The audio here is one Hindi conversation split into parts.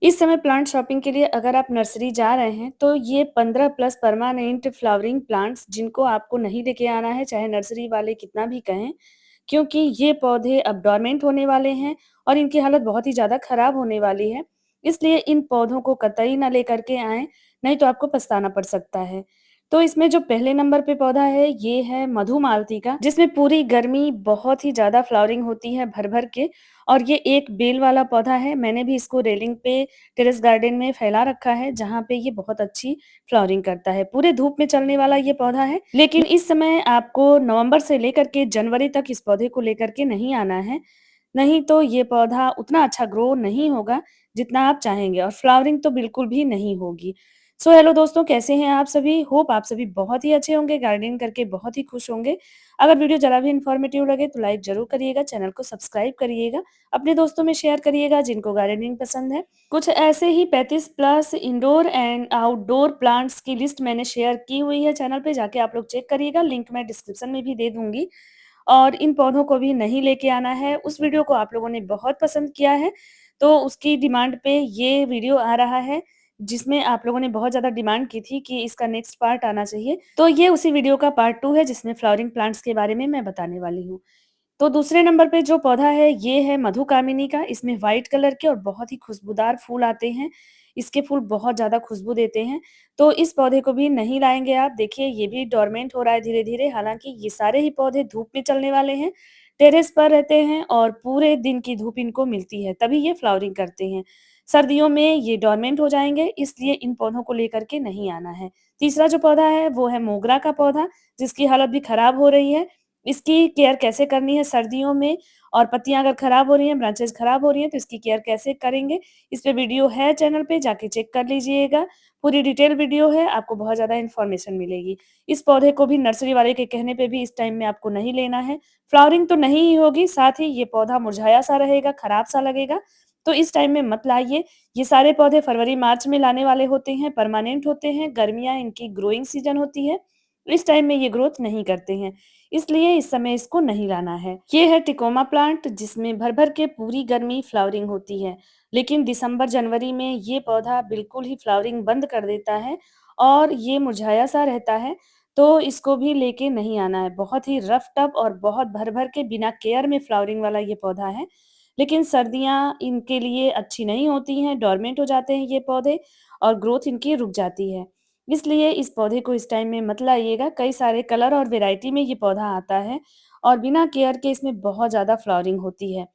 इस समय प्लांट शॉपिंग के लिए अगर आप नर्सरी जा रहे हैं, तो ये 15 प्लस परमानेंट फ्लावरिंग प्लांट्स जिनको आपको नहीं लेके आना है, चाहे नर्सरी वाले कितना भी कहें, क्योंकि ये पौधे अब डोरमेंट होने वाले हैं और इनकी हालत बहुत ही ज़्यादा खराब होने वाली है। इसलिए इन पौधों को कतई ना लेकर के आएँ, नहीं तो आपको पछताना पड़ सकता है। तो इसमें जो पहले नंबर पे पौधा है, ये है मधुमालती का, जिसमें पूरी गर्मी बहुत ही ज़्यादा फ्लावरिंग होती है भर-भर के और ये एक बेल वाला पौधा है। मैंने भी इसको रेलिंग पे टेरेस गार्डन में फैला रखा है, जहाँ पे ये बहुत अच्छी फ्लावरिंग करता है। पूरे धूप में चलने वाला ये पौधा है, लेकिन इस समय आपको नवंबर से लेकर के जनवरी तक इस पौधे को लेकर के नहीं आना है, नहीं तो ये पौधा उतना अच्छा ग्रो नहीं होगा, जितना आप चाहेंगे और फ्लावरिंग तो बिल्कुल भी नहीं होगी। सो हेलो दोस्तों, कैसे हैं आप सभी? होप आप सभी बहुत ही अच्छे होंगे, गार्डनिंग करके बहुत ही खुश होंगे। अगर वीडियो ज़रा भी इन्फॉर्मेटिव लगे तो लाइक ज़रूर करिएगा, चैनल को सब्सक्राइब करिएगा, अपने दोस्तों में शेयर करिएगा जिनको गार्डनिंग पसंद है। कुछ ऐसे ही 35 plus indoor and outdoor plants की लिस्ट मैंने शेयर की हुई है चैनल पे, जाके आप लोग चेक करिएगा, लिंक मैं डिस्क्रिप्शन में भी दे दूँगी। और इन पौधों को भी नहीं लेके आना है, उस वीडियो को आप लोगों ने बहुत पसंद किया है, तो उसकी डिमांड पे ये वीडियो आ रहा है, जिसमें आप लोगों ने बहुत ज़्यादा डिमांड की थी कि इसका नेक्स्ट पार्ट आना चाहिए। तो ये उसी वीडियो का पार्ट 2 है, जिसमें फ्लावरिंग प्लांट्स के बारे में मैं बताने वाली हूँ। तो दूसरे नंबर पे जो पौधा है, ये है मधुकामिनी का। इसमें व्हाइट कलर के और बहुत ही खुशबूदार फूल आते हैं। इसके फूल बहुत ज़्यादा खुशबू देते हैं। तो इस पौधे को भी नहीं लाएँगे आप। देखिए, ये भी डोरमेंट हो रहा है धीरे-धीरे। हालाँकि ये सारे ही पौधे धूप में चलने वाले हैं, टेरेस पर रहते हैं और पूरे दिन की धूप इनको मिलती है, तभी ये फ्लावरिंग करते हैं। सर्दियों में ये डोरमेंट हो जाएँगे, इसलिए इन पौधों को लेकर के नहीं आना है। तीसरा जो पौधा है, वो है मोगरा का पौधा, जिसकी हालत भी खराब हो रही है। इसकी केयर कैसे करनी है सर्दियों में और पत्तियाँ अगर खराब हो रही हैं, ब्रांचेज़ खराब हो रही हैं, तो इसकी केयर कैसे करेंगे, इस पे वीडियो है चैनल पे, जाके चेक कर लीजिएगा। पूरी डिटेल वीडियो है, आपको बहुत ज़्यादा इन्फॉर्मेशन मिलेगी। इस पौधे को भी नर्सरी वाले के कहने पे भी इस टाइम में आपको नहीं लेना है। फ्लावरिंग तो नहीं ही होगी, साथ ही ये पौधा मुरझाया-सा रहेगा, खराब-सा लगेगा, तो इस टाइम में मत लाइए। ये सारे पौधे फरवरी-मार्च में लाने वाले होते हैं, परमानेंट होते हैं, गर्मियाँ इनकी ग्रोइंग सीज़न होती है। इस टाइम में ये ग्रोथ नहीं करते हैं। इसलिए इस समय इसको नहीं लाना है। ये है टिकोमा प्लांट, जिसमें भर-भर के पूरी गर्मी फ्लावरिंग होती है। लेकिन दिसंबर-जनवरी में ये पौधा बिल्कुल ही फ्लावरिंग बंद कर देता है और ये मुरझाया-सा रहता है, तो इसको भी लेके नहीं आना है। बहुत ही रफ टफ और बहुत भर-भर के बिना केयर में फ्लावरिंग वाला ये पौधा है। लेकिन सर्दियाँ इनके लिए अच्छी नहीं होती हैं, डोरमेंट हो जाते हैं ये पौधे और ग्रोथ इनकी रुक जाती है। इसलिए इस पौधे को इस टाइम में मत लाइएगा। कई सारे कलर और वैरायटी में ये पौधा आता है और बिना केयर के इसमें बहुत ज़्यादा फ्लावरिंग होती है।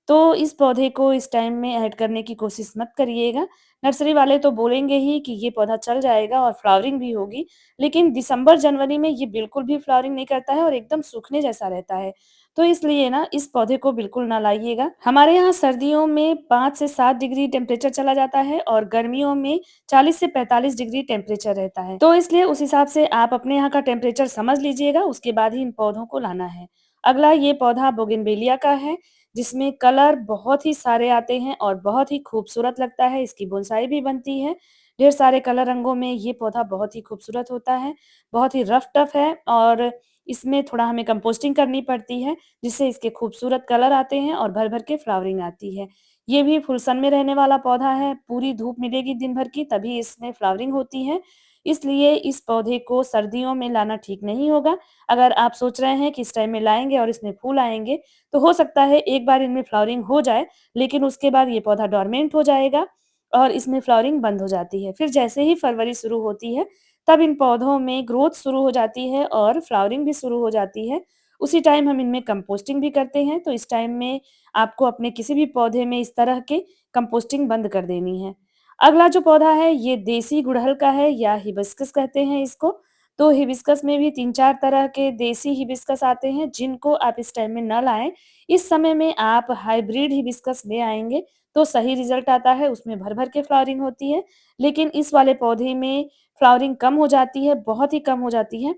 तो इस पौधे को इस टाइम में ऐड करने की कोशिश मत करिएगा। नर्सरी वाले तो बोलेंगे ही कि ये पौधा चल जाएगा और फ्लावरिंग भी होगी, लेकिन दिसंबर-जनवरी में ये बिल्कुल भी फ्लावरिंग नहीं करता है और एकदम सूखने जैसा रहता है। तो इसलिए ना इस पौधे को बिल्कुल ना लाइएगा। हमारे यहाँ सर्दियों में 5 से 7 डिग्री टेम्परेचर चला जाता है और गर्मियों में 40 से 45 डिग्री टेम्परेचर रहता है। तो इसलिए उस हिसाब से आप अपने यहाँ का टेम्परेचर समझ लीजिएगा, उसके बाद ही इन पौधों को लाना है। अगला ये पौधा बोगनवेलिया का है, जिसमें कलर बहुत ही सारे आते हैं और बहुत ही खूबसूरत लगता है, इसकी बोनसाई भी बनती है। ढेर सारे कलर रंगों में ये पौधा बहुत ही खूबसूरत होता है, बहुत ही रफ टफ है और इसमें थोड़ा हमें कंपोस्टिंग करनी पड़ती है, जिससे इसके खूबसूरत कलर आते हैं और भर-भर के फ्लावरिंग आती है। ये भी फुल सन में रहने वाला पौधा है, पूरी धूप मिलेगी दिन भर की तभी इसमें फ्लावरिंग होती है, इसलिए इस पौधे को सर्दियों में लाना ठीक नहीं होगा। अगर आप सोच रहे हैं कि इस टाइम में लाएँगे और इसमें फूल आएँगे, तो हो सकता है एक बार इनमें फ्लावरिंग हो जाए, लेकिन उसके बाद ये पौधा डोरमेंट हो जाएगा और इसमें फ्लावरिंग बंद हो जाती है। फिर जैसे ही फरवरी शुरू होती है, तब इन पौधों में ग्रोथ शुरू हो जाती है और फ्लावरिंग भी शुरू हो जाती है। उसी टाइम हम इनमें कंपोस्टिंग भी करते हैं, तो इस टाइम में आपको अपने किसी भी पौधे में इस तरह के कंपोस्टिंग बंद कर देनी है। अगला जो पौधा है, ये देसी गुड़हल का है या हिबिस्कस कहते हैं इसको। तो हिबिस्कस में भी 3-4 तरह के देसी हिबिस्कस आते हैं, जिनको आप इस टाइम में ना लाएँ। इस समय में आप हाइब्रिड हिबिस्कस ले आएँगे, तो सही रिज़ल्ट आता है, उसमें भर-भर के फ्लावरिंग होती है। लेकिन इस वाले पौधे में फ्लावरिंग कम हो जाती है, बहुत ही कम हो जाती है,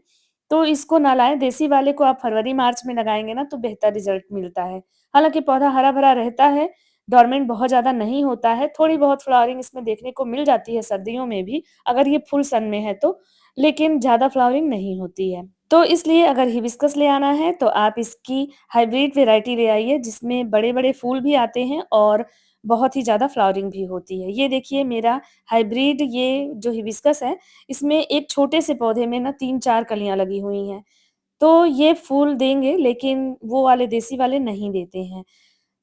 तो इसको ना लाएँ। देसी वाले को आप फरवरी-मार्च में लगाएँगे ना, तो बेहतर रिज़ल्ट मिलता है। हालाँकि पौधा हरा-भरा रहता है, डोरमेंट बहुत ज़्यादा नहीं होता है, थोड़ी बहुत फ्लावरिंग इसमें देखने को मिल जाती है सर्दियों में भी, अगर ये फुल सन में है तो, लेकिन ज़्यादा फ्लावरिंग नहीं होती है। तो इसलिए अगर हिबिस्कस ले आना है, तो आप इसकी हाइब्रिड वैरायटी ले आइए, जिसमें बड़े-बड़े फूल भी आते हैं और बहुत ही ज़्यादा फ्लावरिंग भी होती है। ये देखिए मेरा हाइब्रिड ये जो हिबिस्कस है, इसमें एक छोटे से पौधे में ना 3-4 कलियाँ लगी हुई हैं। तो ये फूल देंगे लेकिन वो वाले देसी वाले नहीं देते हैं।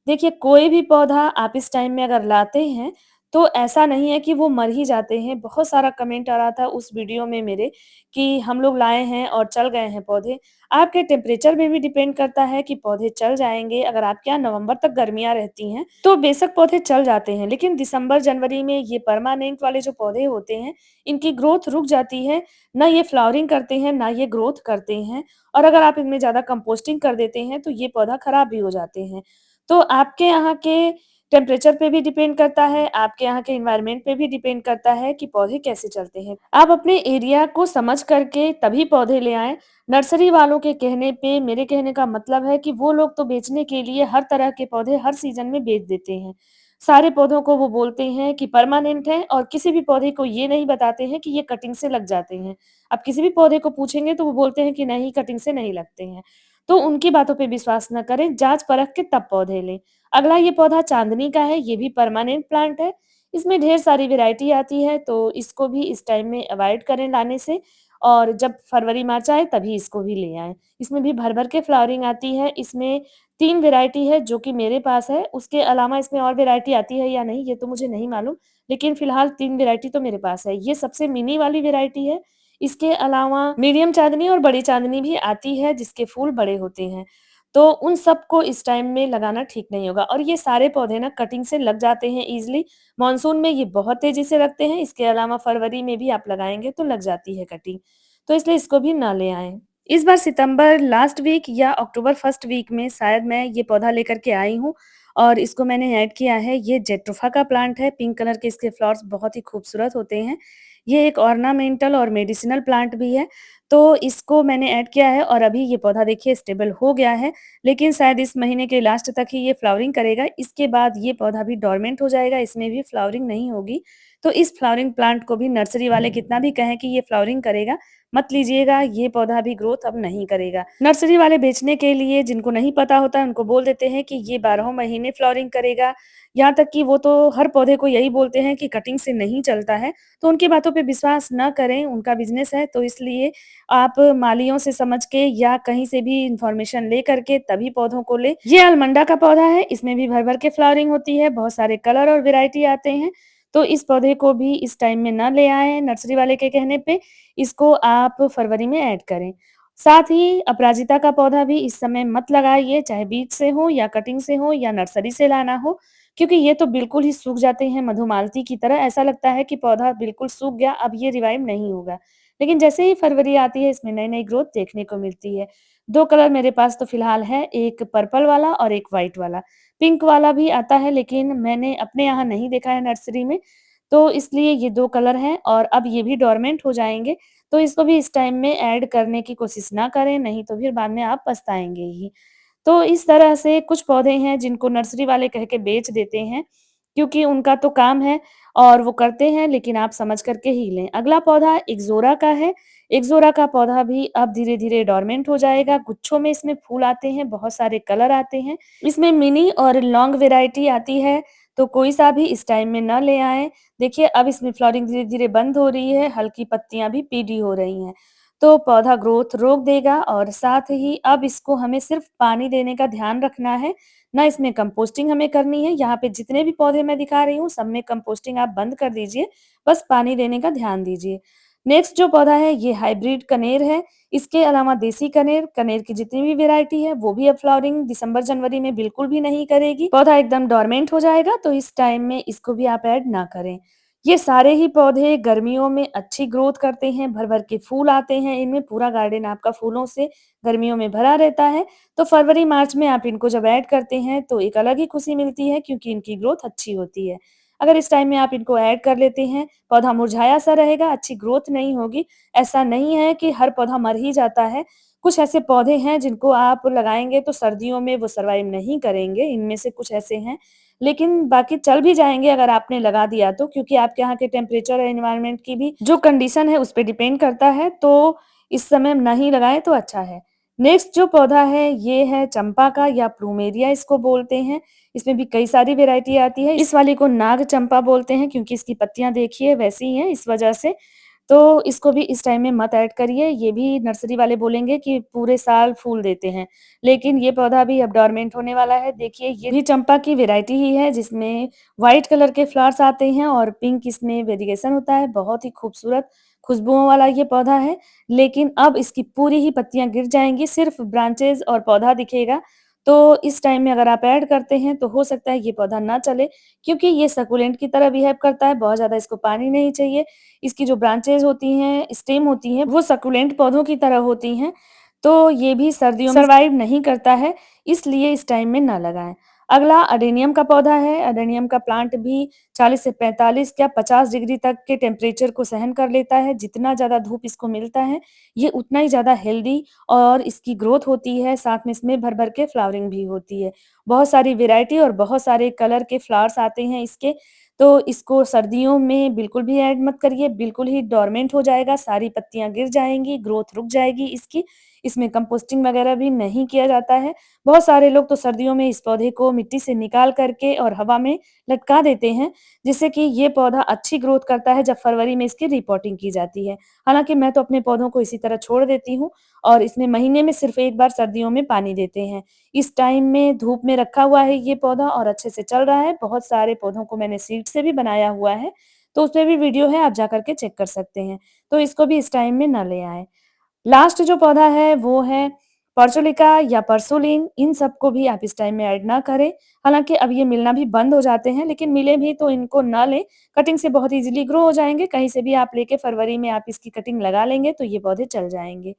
देखिए, कोई भी पौधा आप इस टाइम में अगर लाते हैं, तो ऐसा नहीं है कि वो मर ही जाते हैं। बहुत सारा कमेंट आ रहा था उस वीडियो में मेरे कि हम लोग लाए हैं और चल गए हैं पौधे। आपके टेम्परेचर पे भी डिपेंड करता है कि पौधे चल जाएँगे। अगर आपके यहाँ नवंबर तक गर्मियाँ रहती हैं, तो बेशक पौधे चल जाते हैं। लेकिन दिसंबर, जनवरी में ये परमानेंट वाले जो पौधे होते हैं, इनकी ग्रोथ रुक जाती है। ना ये फ्लावरिंग करते हैं, ना ये ग्रोथ करते हैं और अगर आप इनमें ज़्यादा कंपोस्टिंग कर देते हैं, तो ये पौधा खराब भी हो जाते हैं। तो आपके यहाँ के टेम्परेचर पे भी डिपेंड करता है, आपके यहाँ के एनवायरनमेंट पे भी डिपेंड करता है कि पौधे कैसे चलते हैं। आप अपने एरिया को समझ करके तभी पौधे ले आएँ। नर्सरी वालों के कहने पे मेरे कहने का मतलब है कि वो लोग तो बेचने के लिए हर तरह के पौधे हर सीज़न में बेच देते हैं। सारे पौधों को वो बोलते हैं कि परमानेंट है और किसी भी पौधे को ये नहीं बताते हैं कि ये कटिंग से लग जाते हैं। आप किसी भी पौधे को पूछेंगे तो वो बोलते हैं कि नहीं कटिंग से नहीं लगते हैं। तो उनकी बातों पे विश्वास ना करें, जाँच-परख के तब पौधे लें। अगला ये पौधा चाँदनी का है, ये भी परमानेंट प्लांट है। इसमें ढेर सारी वैरायटी आती है, तो इसको भी इस टाइम में अवॉइड करें लाने से और जब फरवरी-मार्च आए तभी इसको भी ले आएँ। इसमें भी भर-भर के फ्लावरिंग आती है, इसमें 3 वैरायटी है जो कि मेरे पास है, उसके अलावा इसमें और वैरायटी आती है या नहीं ये तो मुझे नहीं मालूम, लेकिन फिलहाल 3 वैरायटी तो मेरे पास है। ये सबसे मिनी वाली वैरायटी है, इसके अलावा मीडियम चाँदनी और बड़ी चाँदनी भी आती है जिसके फूल बड़े होते हैं। तो उन सबको इस टाइम में लगाना ठीक नहीं होगा और ये सारे पौधे ना कटिंग से लग जाते हैं ईज़िली। मानसून में ये बहुत तेज़ी से लगते हैं, इसके अलावा फरवरी में भी आप लगाएँगे तो लग जाती है कटिंग। तो इसलिए इसको भी ना ले आएँ। इस बार सितंबर लास्ट वीक या अक्टूबर फर्स्ट वीक में शायद मैं ये पौधा लेकर के आई हूँ और इसको मैंने ऐड किया है। ये जेट्रोफा का प्लांट है, पिंक कलर के इसके फ्लावर्स बहुत ही खूबसूरत होते हैं। ये एक ऑर्नामेंटल और मेडिसिनल प्लांट भी है, तो इसको मैंने ऐड किया है और अभी ये पौधा देखिए स्टेबल हो गया है, लेकिन शायद इस महीने के लास्ट तक ही ये फ्लावरिंग करेगा। इसके बाद ये पौधा भी डोरमेंट हो जाएगा, इसमें भी फ्लावरिंग नहीं होगी। तो इस फ्लावरिंग प्लांट को भी नर्सरी वाले कितना भी कहें कि ये फ्लावरिंग करेगा, मत लीजिएगा, ये पौधा भी ग्रोथ अब नहीं करेगा। नर्सरी वाले बेचने के लिए जिनको नहीं पता होता है, उनको बोल देते हैं कि ये 12 महीने फ्लावरिंग करेगा, यहाँ तक कि वो तो हर पौधे को यही बोलते हैं कि कटिंग से नहीं चलता है, तो उनकी बातों पे विश्वास ना करें, उनका बिज़नेस है, तो इसलिए आप मालियों से समझ के या कहीं से भी इन्फॉर्मेशन ले करके तभी पौधों को लें। ये अलमंडा का पौधा है, इसमें भी भर-भर के फ्लावरिंग होती है, बहुत सारे कलर और वैरायटी आते हैं, तो इस पौधे को भी इस टाइम में ना ले आएँ नर्सरी वाले के कहने पे, इसको आप फरवरी में ऐड करें। साथ ही अपराजिता का पौधा भी इस समय मत लगाइए, चाहे बीज से हो या कटिंग से हो या नर्सरी से लाना हो, क्योंकि ये तो बिल्कुल ही सूख जाते हैं मधुमालती की तरह, ऐसा लगता है कि पौधा बिल्कुल सूख गया, अब ये रिवाइव नहीं होगा। लेकिन जैसे ही फरवरी आती है, इसमें नई-नई ग्रोथ देखने को मिलती है। 2 कलर मेरे पास तो फिलहाल है, एक पर्पल वाला और एक व्हाइट वाला। पिंक वाला भी आता है, लेकिन मैंने अपने यहाँ नहीं देखा है नर्सरी में, तो इसलिए ये 2 कलर हैं और अब ये भी डोरमेंट हो जाएँगे, तो इसको भी इस टाइम में ऐड करने की कोशिश ना करें, नहीं तो फिर बाद में आप पछताएँगे ही। तो इस तरह से कुछ पौधे हैं जिनको नर्सरी वाले कह के बेच देते हैं, क्योंकि उनका तो काम है और वो करते हैं लेकिन आप समझ कर के ही लें। अगला पौधा एक्ज़ोरा का है, एक्ज़ोरा का पौधा भी अब धीरे-धीरे डोरमेंट हो जाएगा, गुच्छों में इसमें फूल आते हैं, बहुत सारे कलर आते हैं। इसमें मिनी और लॉन्ग वैरायटी आती है, तो कोई-सा भी इस टाइम में ना ले आएँ। देखिए अब इसमें फ्लावरिंग धीरे-धीरे बंद हो रही है, हल्की पत्तियाँ भी पीली हो रही हैं। तो पौधा ग्रोथ रोक देगा और साथ ही अब इसको हमें सिर्फ़ पानी देने का ध्यान रखना है, ना इसमें कंपोस्टिंग हमें करनी है। यहाँ पे जितने भी पौधे मैं दिखा रही हूँ, सब में कंपोस्टिंग आप बंद कर दीजिए, बस पानी देने का ध्यान दीजिए। नेक्स्ट जो पौधा है, ये हाइब्रिड कनेर है। इसके अलावा देसी कनेर, कनेर की जितनी भी वैरायटी है, वो भी अब फ्लावरिंग दिसंबर-जनवरी में बिल्कुल भी नहीं करेगी। पौधा एकदम डोरमेंट हो जाएगा, तो इस टाइम में इसको भी आप ऐड ना करें। ये सारे ही पौधे गर्मियों में अच्छी ग्रोथ करते हैं, भर-भर के फूल आते हैं इनमें, पूरा गार्डन आपका फूलों से गर्मियों में भरा रहता है। तो फरवरी-मार्च में आप इनको जब ऐड करते हैं, तो एक अलग ही खुशी मिलती है क्योंकि इनकी ग्रोथ अच्छी होती है। अगर इस टाइम में आप इनको ऐड कर लेते हैं, पौधा मुरझाया-सा रहेगा, अच्छी ग्रोथ नहीं होगी। ऐसा नहीं है कि हर पौधा मर ही जाता है। कुछ ऐसे पौधे हैं जिनको आप लगाएँगे तो सर्दियों में वो सर्वाइव नहीं करेंगे, इनमें से कुछ ऐसे हैं। लेकिन बाकी चल भी जाएँगे अगर आपने लगा दिया तो, क्योंकि आपके यहाँ के टेम्परेचर और एनवायरनमेंट की भी जो कंडीशन है, उस पे डिपेंड करता है, तो इस समय नहीं लगाएँ तो अच्छा है। नेक्स्ट जो पौधा है, ये है चंपा का या प्लूमेरिया इसको बोलते हैं। इसमें भी कई सारी वैरायटी आती है। इस वाले को नाग चंपा बोलते हैं क्योंकि इसकी पत्तियाँ देखिए वैसी ही हैं इस वजह से। तो इसको भी इस टाइम में मत ऐड करिए, ये भी नर्सरी वाले बोलेंगे कि पूरे साल फूल देते हैं, लेकिन ये पौधा भी अब डोरमेंट होने वाला है। देखिए ये भी चंपा की वैरायटी ही है जिसमें व्हाइट कलर के फ्लावर्स आते हैं और पिंक इसमें वेरिएशन होता है, बहुत ही खूबसूरत खुशबुओं वाला ये पौधा है। लेकिन अब इसकी पूरी ही पत्तियाँ गिर जाएँगी, सिर्फ़ ब्रांचेज़ और पौधा दिखेगा। तो इस टाइम में अगर आप ऐड करते हैं तो हो सकता है ये पौधा ना चले, क्योंकि ये सक्युलेंट की तरह बिहेव करता है, बहुत ज़्यादा इसको पानी नहीं चाहिए। इसकी जो ब्रांचेज़ होती हैं, स्टेम होती हैं, वो सक्युलेंट पौधों की तरह होती हैं, तो ये भी सर्दियों में सर्वाइव नहीं करता है, इसलिए इस टाइम में ना लगाएँ। अगला अडेनियम का पौधा है, अडेनियम का प्लांट भी 40 से 45 क्या 50 डिग्री तक के टेम्परेचर को सहन कर लेता है, जितना ज़्यादा धूप इसको मिलता है, ये उतना ही ज़्यादा हेल्दी और इसकी ग्रोथ होती है, साथ में इसमें भर-भर के फ्लावरिंग भी होती है। बहुत सारी वैरायटी और बहुत सारे कलर के फ्लावर्स आते हैं इसके, तो इसको सर्दियों में बिल्कुल भी ऐड मत करिए, बिल्कुल ही डोरमेंट हो जाएगा, सारी पत्तियाँ गिर जाएँगी, ग्रोथ रुक जाएगी इसकी। इसमें कंपोस्टिंग वगैरह भी नहीं किया जाता है। बहुत सारे लोग तो सर्दियों में इस पौधे को मिट्टी से निकाल कर के और हवा में लटका देते हैं, जिससे कि ये पौधा अच्छी ग्रोथ करता है जब फरवरी में इसकी रिपोर्टिंग की जाती है। हालाँकि मैं तो अपने पौधों को इसी तरह छोड़ देती हूँ और इसमें महीने में सिर्फ़ 1 बार सर्दियों में पानी देते हैं। इस टाइम में धूप में रखा हुआ है ये पौधा और अच्छे से चल रहा है। बहुत सारे पौधों को मैंने सीड से भी बनाया हुआ है, तो उसमें भी वीडियो है, आप जा कर के चेक कर सकते हैं। तो इसको भी इस टाइम में ना ले आएँ। लास्ट जो पौधा है वो है पोर्चुलिका या पर्सुलिन, इन सबको भी आप इस टाइम में ऐड ना करें। हालाँकि अब ये मिलना भी बंद हो जाते हैं, लेकिन मिले भी तो इनको ना लें, कटिंग से बहुत ईज़िली ग्रो हो जाएँगे, कहीं से भी आप लेके फरवरी में आप इसकी कटिंग लगा लेंगे तो ये पौधे चल जाएँगे।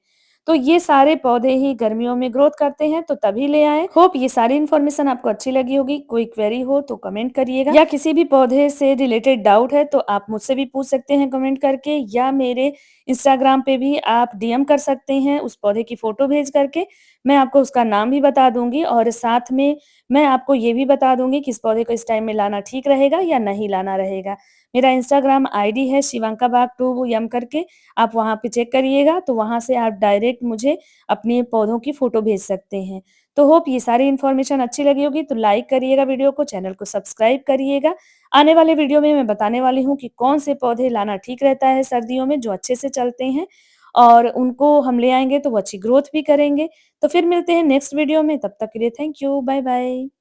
तो ये सारे पौधे ही गर्मियों में ग्रोथ करते हैं, तो तभी ले आएँ। होप ये सारी इन्फॉर्मेशन आपको अच्छी लगी होगी। कोई क्वेरी हो तो कमेंट करिएगा या किसी भी पौधे से रिलेटेड डाउट है तो आप मुझसे भी पूछ सकते हैं कमेंट करके या मेरे इंस्टाग्राम पे भी आप डीएम कर सकते हैं उस पौधे की फ़ोटो भेज करके। मैं आपको उसका नाम भी बता दूँगी और साथ में मैं आपको ये भी बता दूँगी कि इस पौधे को इस टाइम में लाना ठीक रहेगा या नहीं लाना रहेगा। मेरा इंस्टाग्राम आईडी है शिवांका बाग 2 यम करके, आप वहाँ पे चेक करिएगा तो वहाँ से आप डायरेक्ट मुझे अपने पौधों की फ़ोटो भेज सकते हैं। तो होप ये सारी इन्फॉर्मेशन अच्छी लगी होगी तो लाइक करिएगा वीडियो को, चैनल को सब्सक्राइब करिएगा। आने वाले वीडियो में मैं बताने वाली हूँ कि कौन से पौधे लाना ठीक रहता है सर्दियों में जो अच्छे से चलते हैं और उनको हम ले आएँगे तो वो अच्छी ग्रोथ भी करेंगे। तो फिर मिलते हैं नेक्स्ट वीडियो में, तब तक के लिए थैंक यू, बाय बाय।